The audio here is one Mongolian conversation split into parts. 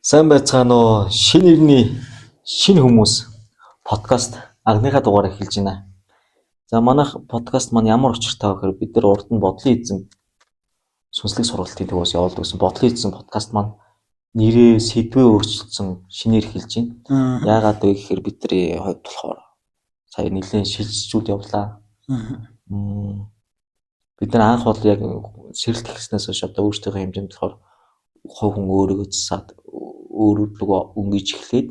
Сайн байцгаана уу? Шинэ ирний шинэ хүмүүс подкаст анхныхаа дугаарыг эхэлж байна. За манайх подкаст маань ямар учиртай вэ гэхээр бид нар урд нь бодлын эзэн сүнслэг сургалтын төвөөс явуулдаг гэсэн бодлын эзэн подкаст маань нэрээ сэдвээ өөрчилсөн шинээр эхэлж байна. Яагаад вэ гэхээр бидний хувьд болохоор сая нэлээд шилжүүлж явлаа. Бид нар анх бол яг сэрэлт ихснээс хойш одоо өөрсдийнхөө хэмжээнд болохоор хувь хүн өөрийгөө засаад өөрөдлөгөө өнгөж эхлээд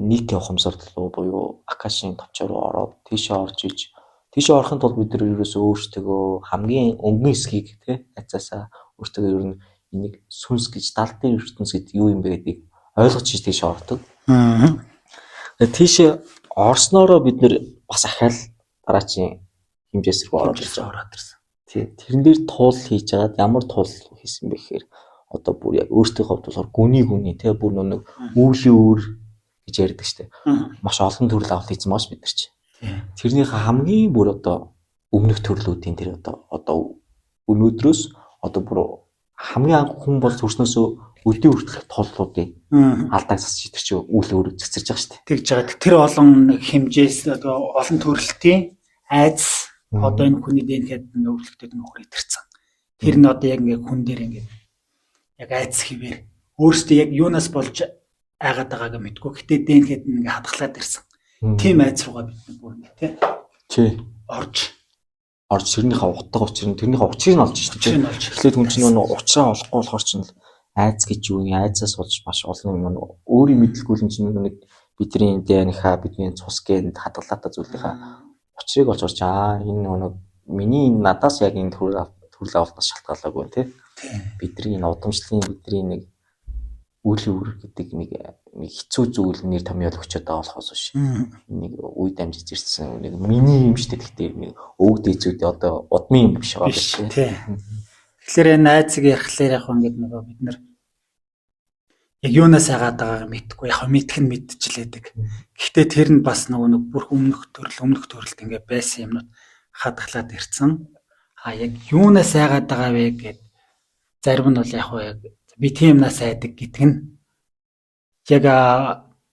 нийт явахмсар руу буюу акашийн товчоор руу ороод тийшээ орохын тулд бид нар ерөөсөө өөрсдөө хамгийн өнгөн хэсгийг хайцаасаа өөртөө ер нь энийг сүнс гэж далдын ертөнц гэдэг юу юм бэ гэдгийг ойлгож тийшээ ордог. Тэгээд тийшээ орсноороо бид нэр бас ахаал дараачийн хэмжээс рүү ороод ирсэн. Тэрэн дээр туул хийж агаад ямар туул хийсэн бэ гэхээр одоо бүр яг өөртөө хувьд болохоор гүний бүр нэг үүлийн үүр гэж ярьдаг штеп. Маш олон төрөл авалт хийсэн маш бид нар чи. Тэрнийхээ хамгийн бүр одоо өмнөх төрлүүдийн тэр одоо өнөөдрөөс одоо бүр хамгийн анх хүн бол төрснөөсөө өдний хүртэлх тооллуудын алдааг засч идэх чи үйл өөр цэцэрж байгаа штеп. Тэгж байгаа. Тэр олон хэмжээс одоо олон төрөлтийн айдас одоо энэ хүний дээнхэд ингээ өвлөгдөд нөхөр итэрсэн. Тэр нь одоо яг ингээ хүн дээр ингээ яг айдас хിവэр өөрөөсөө яг юунаас болж айгаад байгааг мэдгүй. Гэтэ дээнхэд ингээ хадгалаад ирсэн. Тим айдас руугаа бид бүр тий орж тэрнийхээ утга учир нь тэрнийхээ учрыг нь олж шүү дээ. Эхлээд хүн чинь нөө учраа олохгүй болохоор чинь айдас гэж юу юм айдасаас болж маш олон юм өөрийн мэдлгүй юм чинь нэг бидний ДНХ бидний цус генд хадгалаатай зүйлийнхаа учрыг олж орж энэ нэг миний надаас яг энэ төрөл авалтаас шалтгаалаагүй тий. Бидний энэ удамшлын бидний нэг үйл үүр гэдэг нэг хэцүү зүйл нэр томьёол өгчөөд байгаа болохоос биш. Нэг үе дамжиж ирсэн нэг миний юм шүү дээ. Гэхдээ нэг өвөг дээзүүдээ одоо удмын юм биш байгаа биш тий. Тэгэхээр энэ айцыг ярихлаар яг ингээд нөгөө бид нар яг юунаас айгаад байгааг мэдхгүй яг мэдэх нь мэдчихлээдэг. Гэхдээ тэр нь бас нөгөө нэг бүр өмнөх төрөлд ингээд байсан юмнууд хадгалаад ирсэн. Яг юунаас айгаад байгаа вэ гэд зарим нь бол яг би тиймнаас айдаг гэдэг нь яг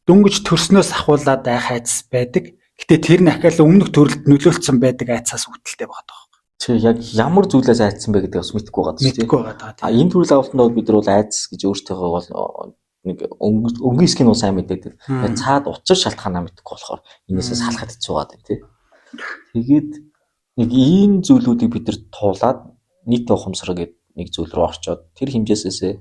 дөнгөж төрснөөс ахуулаад айх айдас байдаг. Гэтэ тэр нь ахаал өмнөх төрөлд нөлөөлсөн байдаг айцаас үүдэлтэй байгаа. Чи яг ямар зүйлээс айдсан бэ гэдгийг бас мэдэхгүй байгаа. Энэ төрөл авалтанд бид нар бол айдас гэж өөртөөгөө бол нэг өнгөн хэсгийг нь сайн мэддэг. Цаад учир шалтгаанаа мэдэхгүй болохоор энээсээ салахад хэцүү байгаа тийм. Тэгээд нэг ийм зүйлүүдийг бид нар туулаад нийт ухамсар гэдэг нэг зүйл рүү орчоод тэр хэмжээсээ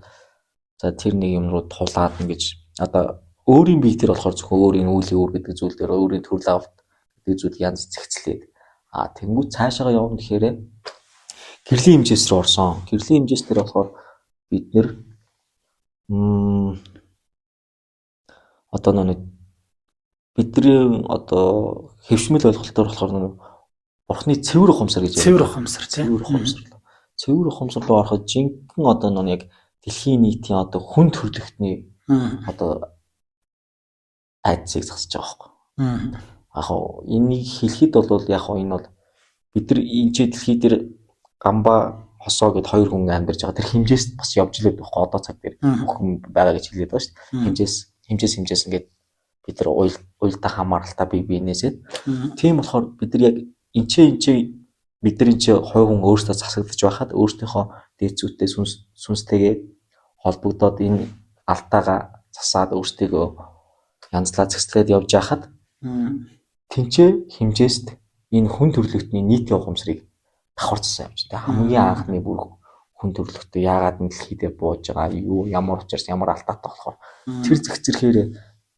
за тэр нэг юм руу тулаад ингэж одоо өөрийн бие тэр болохоор зөвхөн өөрийн үеийн үр гэдэг зүйл дээр өөрийн төрөл авалт гэдэг зүйл янз зэгцлээд тэнгуү цаашаа явна гэхээр гэрлийн хэмжээс рүү орсон. Гэрлийн хэмжээс дээр болохоор бид нэр одоо нэг бидний одоо хэвшмэл ойлголтоор болохоор нэг бурхны цэвэр ухамсар гэж цэвэр ухамсар руу ороход жинхэнэ одоо нэг дэлхийн нийтийн одоо хүн төрлөختний одоо айдсыг засаж байгаа байхгүй. Яг энийг хэлэхэд бол яг энэ бол бид нар энэ дэлхий дээр гамбаа хосоо гэд хоёр хүн амьдарч байгаа. Тэр хэмжээст бас явж илээд байхгүй одоо цаг дээр хүн байгаа гэж хэлээд байгаа шүү дээ. Хэмжээс ингээд бид нар уйлдаа хамааралтай бие биенээсээ. Тийм болохоор бид нар яг бидний хувь хүн өөртөө засагдж байхад өөртөөхөө дээдсүүдтэй сүнстэйгээ холбогдоод энэ алдаагаа засаад өөртөө янзлаа зэгцлээд явж байхад тэнцээ хэмжээст энэ хүн төрлөختний нийт ухамсарыг давхарцсан юм чи. Хамгийн анхны бүр хүн төрлөختөө яагаад энэ дэлхий дээр бууж байгаа юу ямар учраас ямар алдаатай болохоор тэр зэгцэрхээр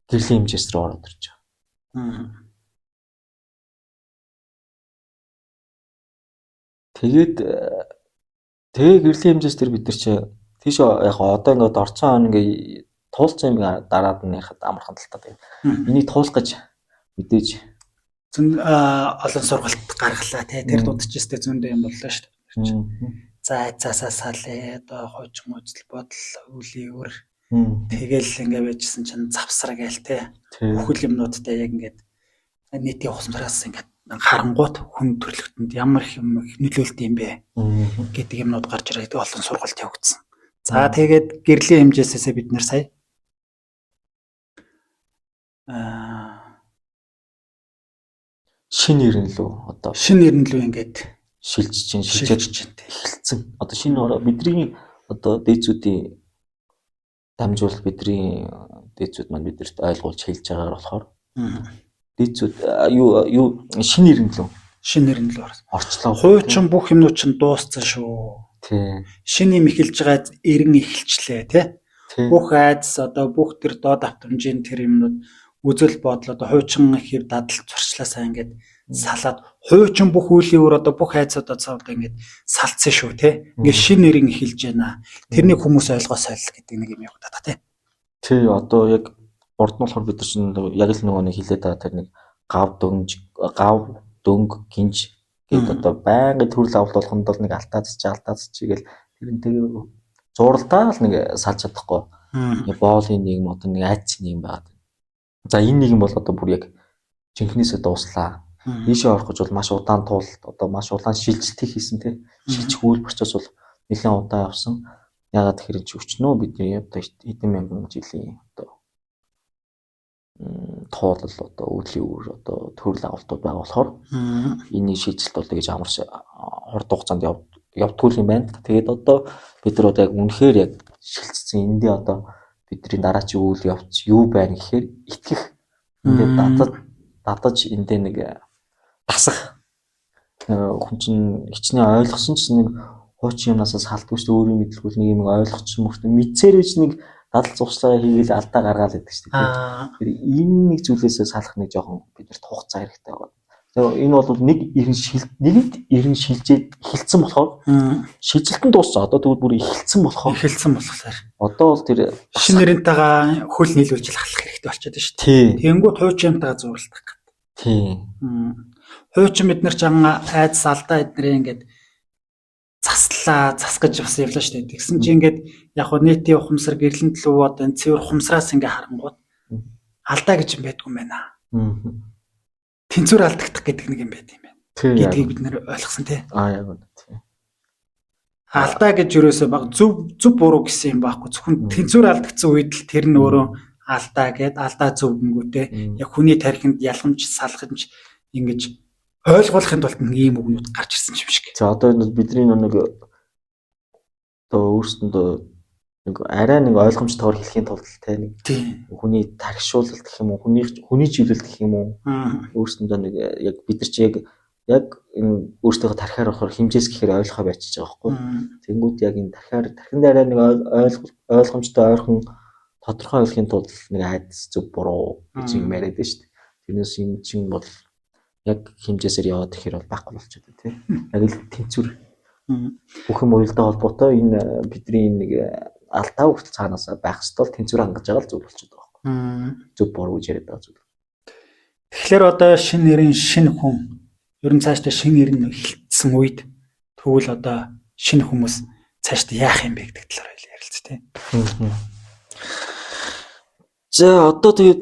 гэрлийн хэмжээс рүү ороод ирж байгаа. Тэгээд гэрлийн хэмжээс тэр бид нар чи тийш яг одоо ингээд орцсон ингээ туулцсан юм дараад нь яхад амархан талтай. Энийг туулах гэж мэдээж олон сургалт гаргалаа тий тэр дуудчихстэй зөндөө юм боллоо шүү дээ. За айцаасаа салээ одоо хууч мөжл бодол үлийн өр тэгэл ингээ байжсэн чинь завсар гээл тий бүхэл юмнуудтай яг ингээд нийтийн ухамсараас ингээд харангуут хүн төрлөختөнд ямар их юм нөлөөлт юм бэ гэдэг юмнууд гарч ирээд олон сургалт явагдсан. За тэгээд гэрлийн хэмжээсээ бид нэр сая шинэ ирэн лөө одоо шинэ ирнэлөө ингээд шилжиж эхэлсэн. Одоо шинэ бидний одоо дээдсүүдийн дамжуулалт бидний дээдсүүд маань бидэрт ойлгуулж хэлж байгаагаар болохоор дээдсүүд юу шинэ ирнэлөө орчлоо. Хуучин бүх юмнууд чинь дууссан шүү. Тий. Шинэ юм эхэлж байгаа эргэн эхэлчлээ тий. Бүх айдас одоо бүх тэр доод автомжийн тэр юмнууд үзэл бодол одоо хуучин ихэр дадал зурчлаасаа ингээд салаад хуучин бүх үеийн өөр одоо бүх айдсуудаа цаавд ингээд салцсан шүү тий. Ингээд шинэ эргэн эхэлж байна. Тэрнийг хүмүүс ойлгоосай л гэдэг нэг юм явагдаад тий. Тий одоо яг урд нь болохоор бид нар чинь яг л нөгөө нэг хэлээд байгаа тэр нэг гав дөнгө гинж гэдэг одоо байнгын төрөл авалт болгонд бол нэг алдаац гээл тэрнтэй зуралдаа л нэг салж чадахгүй. Нэг боолын нийгэм одоо нэг айдсын нийгэм байгаад. За энэ нийгэм бол одоо бүр яг жинхнээсээ дууслаа. Ийшээ орох гэж бол маш удаан туулалт одоо маш улаан шилжилтийг хийсэн тий. Шилжих үйлбэрчээс бол нэлээд удаан явсан. Ягаад тэгэхээр чи өчнөө бидний одоо хэдэн мянган жилийн одоо тоолол одоо үүдлийн өөр одоо төрөл авалтууд байгаа болохоор энэ шийдэлт бол тэгж амар хурд хугацаанд явдггүй юм байна. Тэгээд одоо бид нар одоо яг үнэхээр яг шилжсэн эндээ одоо бидний дараачийн үйл явц юу байна гэхээр итгэх эндээ дадаж эндээ нэг дасах хүн чинь хичнээн ойлгосон ч нэг хуучин юмнасаа салдгүй шүү өөрийн мэдлгүй нэг юм ойлгочихсон мөртөө мэдсээр ч нэг дадал зуршлага хийгээл алдаа гаргаал гэдэг шүү дээ. Тэр энэ нэг зүйлээсээ салах нэг жоохон бидэрт хугацаа хэрэгтэй байгаа. Тэгээ энэ бол нэгэнд эрен шилжээд эхэлсэн болохоор шилжилтэн дууссан. Одоо тэгвэл бүр эхэлсэн болохоор одоо бол тэр шинэ нэрнтэйгээ хөл нийлүүлж ахлах хэрэгтэй болчиход шүү дээ. Тэнгүүд хуучинтайгаа зурлах гэдэг. Тий. Хуучин бид нар ч айдас алдаа эднэрээ ингээд засах гэж бас явлаа шүү дээ. Тэгсэн чи ингээд яг хоо нийтийн ухамсар гэрлэн төлөв одоо энэ цэвэр ухамсараас ингээ харангууд алдаа гэж юм байдгүй юм байна. Тэнцвэр алдагдах гэдэг нэг юм байт юм байна. Гэдгийг бид нэр ойлгосон тий. Яг үнэ тий. Алдаа гэж юусоо баг зөв буруу гэсэн юм байхгүй. Зөвхөн тэнцвэр алдагдсан үед л тэр нь өөрөө алдаа гэд алдаа зөв гингүүтэй яг хүний тархинд ялгамж салхамж ингэж ойлгуулахын тулд нэг ийм үгнүүд гарч ирсэн юм шиг. За одоо бидний нэг одоо өөрсөндөө нэг арай нэг ойлгомжтойгоор хэлхийн тулд те нэг хүний тархишуулалт гэх юм уу хүний живлэлт гэх юм уу өөрсөндөө нэг яг бид нар чи яг энэ өөрсдөө тархиар болохоор хэмжээс гэхээр ойлгохоо байчиж байгаа байхгүй. Тэнгүүд яг энэ тархинд арай нэг ойлгомжтой ойрхон тодорхой ойлгохын тулд нэг айдас зөв буруу гэж юм яриад байна шүү дээ. Тэрнээс энэ чинь бол яг хэмжээсээр яваад ихээр бол байхгүй болчиход байна тийм. Яг л тэнцвэр бүх юм уялдаа холбоотой энэ бидний нэг алдаа хүртэл цаанаас байх ёстой тэнцвэр хангаж байгаа л зүйл болчиход байгаа байхгүй. Зөв буруу гэж яриад байгаа зүйл. Тэгэхээр одоо шинэ нэрийн шинэ хүн ер нь цаашдаа шинэ нэр нь эхэлсэн үед тэгвэл одоо шинэ хүмүүс цаашдаа яах юм бэ гэдэг талаар ярилцъя тийм. За одоо тэгээд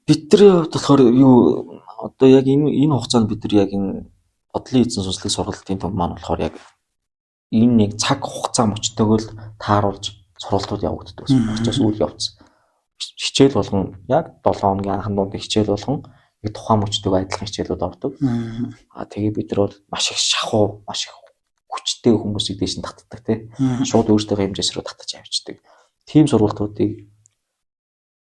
бидний хувьд болохоор юу одоо яг энэ хугацаанд бид нар яг энэ бодлын эзэн сүнслэг сургалтын том маань болохоор яг энэ нэг цаг хугацаа мөчтөөгөө л тааруулж сургалтууд явагддаг гэсэн. Очоос үйл явц. Хичээл болгон яг 7 хоногийн анхан дунд хичээл болгон яг тухайн мөчтөөгөө адилхан хичээлүүд ордог. Тэгээ бид нар бол маш их шахуу, маш их хүчтэй хүмүүсийг дээш нь татдаг тий. Шууд өөрсдөө хэмжээс рүү татаж авчдаг. Тим сургалтуудыг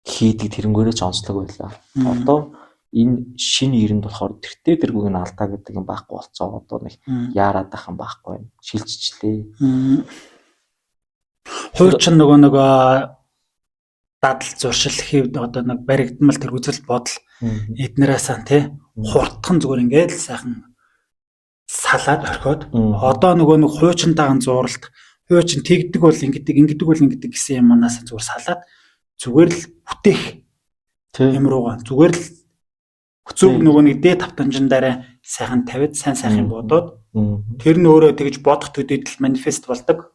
хийдэг тэрнгээрээ ч онцлог байлаа. Одоо энэ шинэ ирэнд болохоор тэргүүг нь алдаа гэдэг юм байхгүй болцоо. Одоо нэг яарад ахын байхгүй юм. Шилжчихлээ. Хуучин нөгөө дадал зуршил хийв одоо нэг баригдмал тэр үзэл бодол эднэрээсаа тий хурдхан зүгээр ингээд л сайхан салаад орхиод одоо нөгөө нэг хуучинтайгаан зурлалт хуучин тэгдэг бол ингэдэг гэсэн юм манаас зүгээр салаад зүгээр л бүтээх юм руугаа зүгээр л зөв нөгөө нэг дээд тавтамжиндаараа сайхан тавиад сайн бодоод тэр нь өөрөө тэгж бодох төдийдл манифест болдог.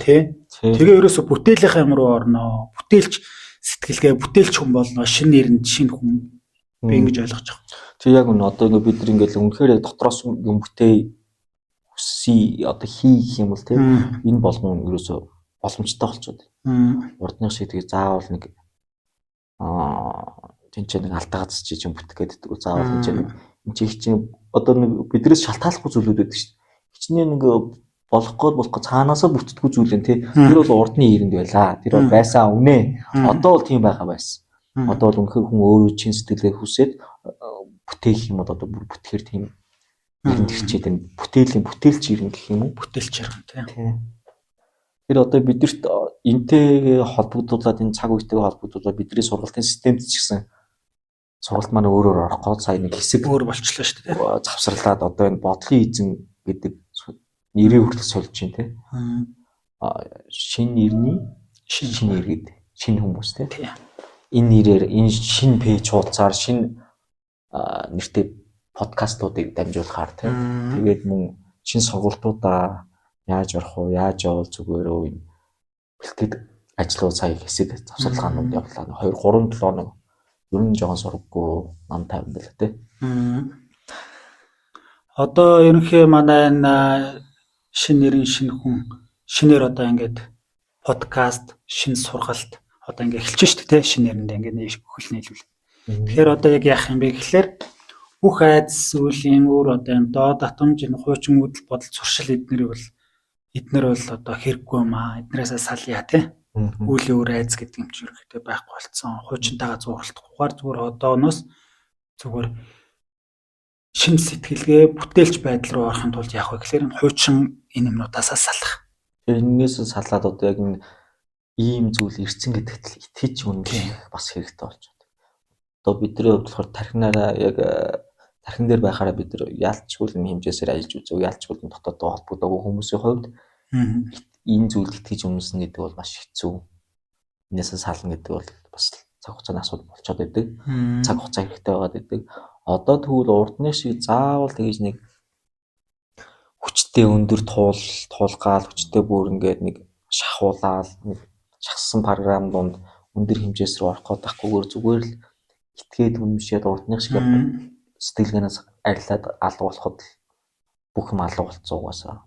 Тий. Тэгээ ерөөсө бүтээлийнхаа юм руу орноо. Бүтээлч сэтгэлгээ, бүтээлч хүн болно. Шинэ нэрэнд шинэ хүн би ингэж ойлгож байгаа. Тэг яг үнэ одоо ингэ бид нар ингээл үнэхээр яг дотроос юм бүтээ хүсье одоо хий гэх юм бол тий энэ болгон ерөөсө боломжтой болчиход. Урдных шиг тэгээ заавал нэг тэнцээ нэг алдаа газч чинь бүтэх гэдэг үү заавал энэ чинь одоо нэг бидрээс шалтгааллахгүй зүйлүүд байдаг шүү дээ. Хичнээн нэг болох цаанаасаа бүтдэггүй зүйл юм тий. Тэр бол урдны ирэнд байлаа. Тэр бол байсан үнэ. Одоо бол тийм байгаа байсан. Одоо бол үнэхээр хүн өөрөө чин сэтгэлээ хүсээд бүтээх юм одоо бүр бүтгэхэр тийм ирэнд хичээд энэ бүтээлч ирэн гэх юм уу? Бүтээлч ирэн тий. Тэр одоо бидэрт энтэй холбогдуулаад энэ цаг үетэйгээ холбогдуулаад бидний сургалтын системд ч гэсэн сургалт маань өөрөөр орохгүй сая нэг хэсэг өөр болчихлоо шүү дээ. Завсарлаад одоо энэ бодлын эзэн гэдэг нэрийг хүртэл сольж чинь тий. Шинэ нэрний шинэ иргэд шинэ хүмүүс тий. Энэ нэрээр энэ шинэ пэйж хуудасаар шинэ нэртэй подкастуудыг дамжуулахаар тий. Тэгээд мөн шинэ сургалтуудаа яаж орох уу, яаж явал зүгээр үү энэ бэлтгэд ажлууд сая хэсэг завсарлагаанууд явлаа. 2-3-7 хоног ер нь жоохон сургаггүй нам тайван байла тий. Одоо ерөнхий манай энэ шинэ нэрийн шинэ хүн шинээр одоо ингээд подкаст, шинэ сургалт одоо ингээд эхэлж шүү дээ тий шинэ нэрэндээ ингээд хөл нийлүүл. Тэгэхээр одоо яг яах юм бэ гэхэлэр бүх айдас үеийн өөр одоо энэ доод татамж энэ хуучин үдэл бодол зуршил эднэр бол одоо хэрэггүй юм аа. Эднээсээ салъя тий. Үеийн өөр айдас гэдэг юм чи ерөөхдөө байхгүй болцсон. Хуучинтайгаа зууралтахгүйгээр зүгээр одооноос зүгээр шин сэтгэлгээ бүтээлч байдал руу орохын тулд яах вэ гэхээр хуучин энэ юмнуудаас салах. Энээс салаад одоо яг энэ ийм зүйл ирсэн гэдэгт л итгэж үнэлэх бас хэрэгтэй болж байна. Одоо бидний хувьд болохоор тархинаараа яг тархин дээр байхаараа бид нар яалчгүй л хэмжээсээр ажиллаж үзв. Яалчгүй л дотоодоо холбогдоогүй хүмүүсийн хувьд энэ зүйлд итгэж үнэлсэн гэдэг бол маш хэцүү. Энээсээ сална гэдэг бол бас цаг хугацааны асуудал болчиход байдаг. Цаг хугацаа хэрэгтэй байгаад байдаг. Одоо тэгвэл урдны шиг заавал тэгж нэг хүчтэй өндөр туулгаал хүчтэй бүр ингээд нэг шахуулаад нэг шахсан програм донд өндөр хэмжээс рүү орох гэдэггүйгээр зүгээр л итгээд үнэмшээд урдны шиг сэтгэлгээнээс арилаад алга болоход бүх юм алга болцсон угаасаа.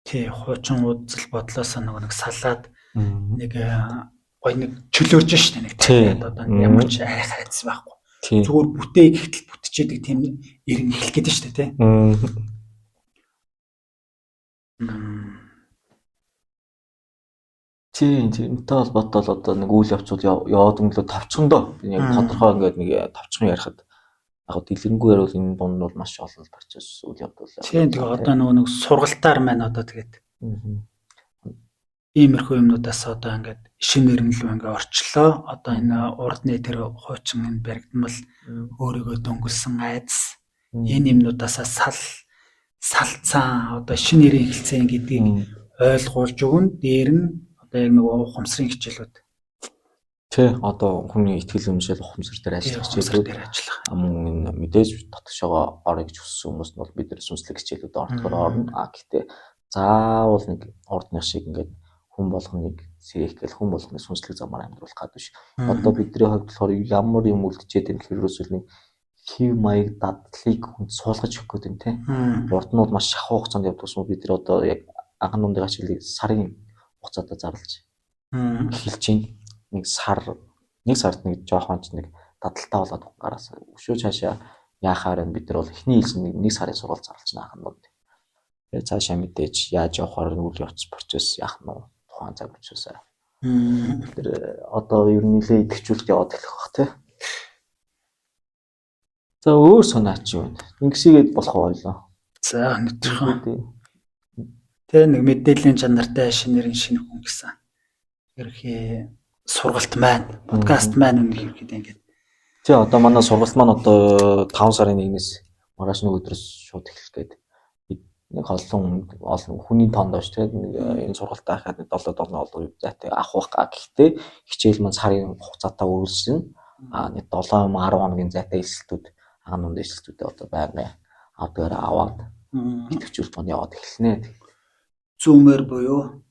Тий, хуучин уудсал бодлоос нэг салаад нэг гой нэг чөлөөрж штэ нэг тэгээд одоо ямар ч айц байхгүй. Зүгээр бүтээ гэхтэл бүтчихэд тийм ирэн эхлэх гээд штэ тий. Тийм энэтэй холбоотой л одоо нэг үйл явцууд яваад өнгөлөө товчхондоо яг тодорхой ингээд нэг товчхон ярихад яг дэлгэрэнгүй ярил энэ дунд бол маш олон процесс үйл явдал. Тийм тэгээ одоо нэг сургалтаар маань одоо тэгээд иймэрхүү юмнуудаас одоо ингээд шинэ нэрнэлөө ингээд орчлоо. Одоо энэ урдны тэр хуучин энэ баригдмал өөрийгөө дөнгөлсөн айдас энэ юмнуудаас салцсан одоо шинэ нэрийн хэлцэн гэдгийг ойлгуулж өгөн дээр нь одоо яг нэг ухамсарын хичээлүүд. Тий, одоо хүний ихтгэл үнэмшил ухамсар дээр ажиллах хичээлүүд мөн энэ мэдээж татгшаага орё гэж хүссэн хүмүүс нь бол бид нар сүнслэг хичээлүүд ордохоор орно. Гэхдээ заавал нэг урдных шиг ингээд хүн болгоныг сэрэх гэл хүн болгоныг сүнслэг замаар амьдруулах гэдэг биш. Одоо бидний хувьд болохоор ямар юм үлдчихэд энэ хэрэгөөсөл нэг хив маяг дадлыг хүнд суулгаж өгөх гэдэг юм тий. Урд нь бол маш шахуу хугацаанд явдаг хүмүүс бид нар одоо яг анхан дундын ажлыг сарын хугацаатаа зарлаж эхэлж байна. Нэг сард нэг жоохон ч нэг дадалтай болоод гараас өшөө цаашаа яахаар бид нар бол эхний хэлсэн нэг сарын сургалт зарлж байна анхан дунд. Тэгээ цаашаа мэдээж яаж явахаар үйл явц процесс яах нь тухайн цаг учраас тэр одоо ер нь нэлээ идэвхжүүлж яваад эхлэх бах тий. За өөр санаач юу вэ? Ингэсийгээд болох байлаа. За нэгтгэх. Тэ нэг мэдээллийн чанартай шинэ нэрийн шинэ хүн гэсэн. Ерхий сургалт маань, подкаст маань үнэ хэрэг ингээд. Тий одоо манай сургалт маань одоо 5 сарын 1-ээс маргааш нэг өдрөөс шууд эхлэх гээд нэг олон хүний тоонд доош тий энэ сургалтаа хахад 7 олон зайтай авах байх. Гэхдээ хичээл маань сарын хугацаатай үргэлжлэнэ. Нэг 7-10 хоногийн зайтай эсэлтүүд анхан дунд эсэлтүүдээ одоо байнга авдгаар аваад идэвхжүүлэлт маань яваад эхэлнэ. Зумэр буюу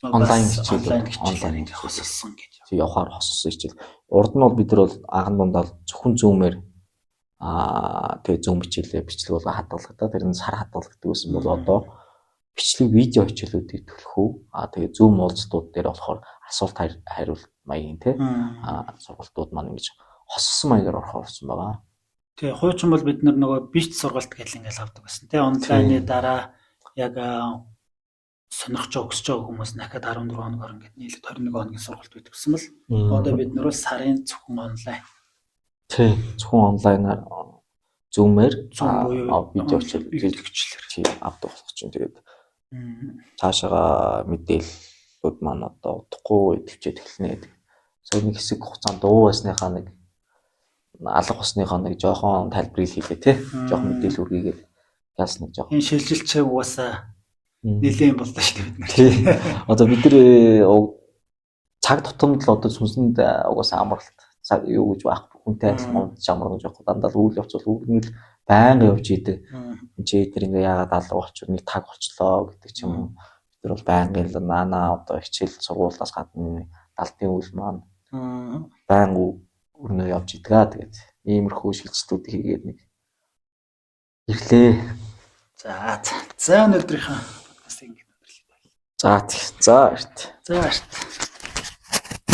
онлайн хичээл хосолсон гэж. Тэг явахаар хоссон хичээл. Урд нь бол бид нар бол анхан дундаа зөвхөн зумэр тэгээ зүүн хичээлээ бичлэг бол хадгалагдаад тэр нь сар хадгалагддаг гэсэн бол одоо бичлэг видео хичээлүүдийг төлөх үү? Тэгээ Zoom уулзалтууд дээр болохоор асуулт хариулт маягийн тий. Сургалтууд маань ингэж хоссон маягаар орсон байгаа. Тэгээ хуучин бол бид нөгөө бичт сургалт гэж ингээл авдаг байсан тий. Онлайны дараа яг сонирхож өгсөж байгаа хүмүүс дахиад 14 хоногор ингээд нийлээд 21 хоногийн сургалт байдаг гэсэн бол одоо бид нар бол сарын зөвхөн онлайн. Тий, зөвхөн онлайнаар Zoom-ээр видео хичээлээр авдаг болох чинь тэгээд цаашаага мэдээллүүд маань одоо удахгүй төвчээд эхэлнэ гэдэг. Сая нэг хэсэг хугацаанд дуу байсныхаа нэг алга усныхаа нэг жоохон тайлбарыг хийлээ тий. Жоохон мэдээлэл үргээгээд яас нэг жоохон. Энэ шилжилт чиг угаасаа нэлээд болдоо шүү дээ бид нар. Тий. Одоо бид нар цаг тутамд л одоо сүнсэнд угаасаа амралт юу гэж байхгүй хүнтэй адилхан амрах гэж байхгүй дандаа үйл явц бол үгнэл байнга явж идэг. Энд тэр ингээ яагаад алга болчих нэг таг болчлоо гэдэг ч юм уу. Бид нар бол байнга л наана одоо хичээл сургуулиас гадна далтын үйл маань байнга өрнөө явж идгээ. Тэгээд иймэрхүү шилжилтүүд хийгээд нэг ирлээ. За өнөөдрийнхөө бас ингэ өндөрлөе. За эрт. За эрт.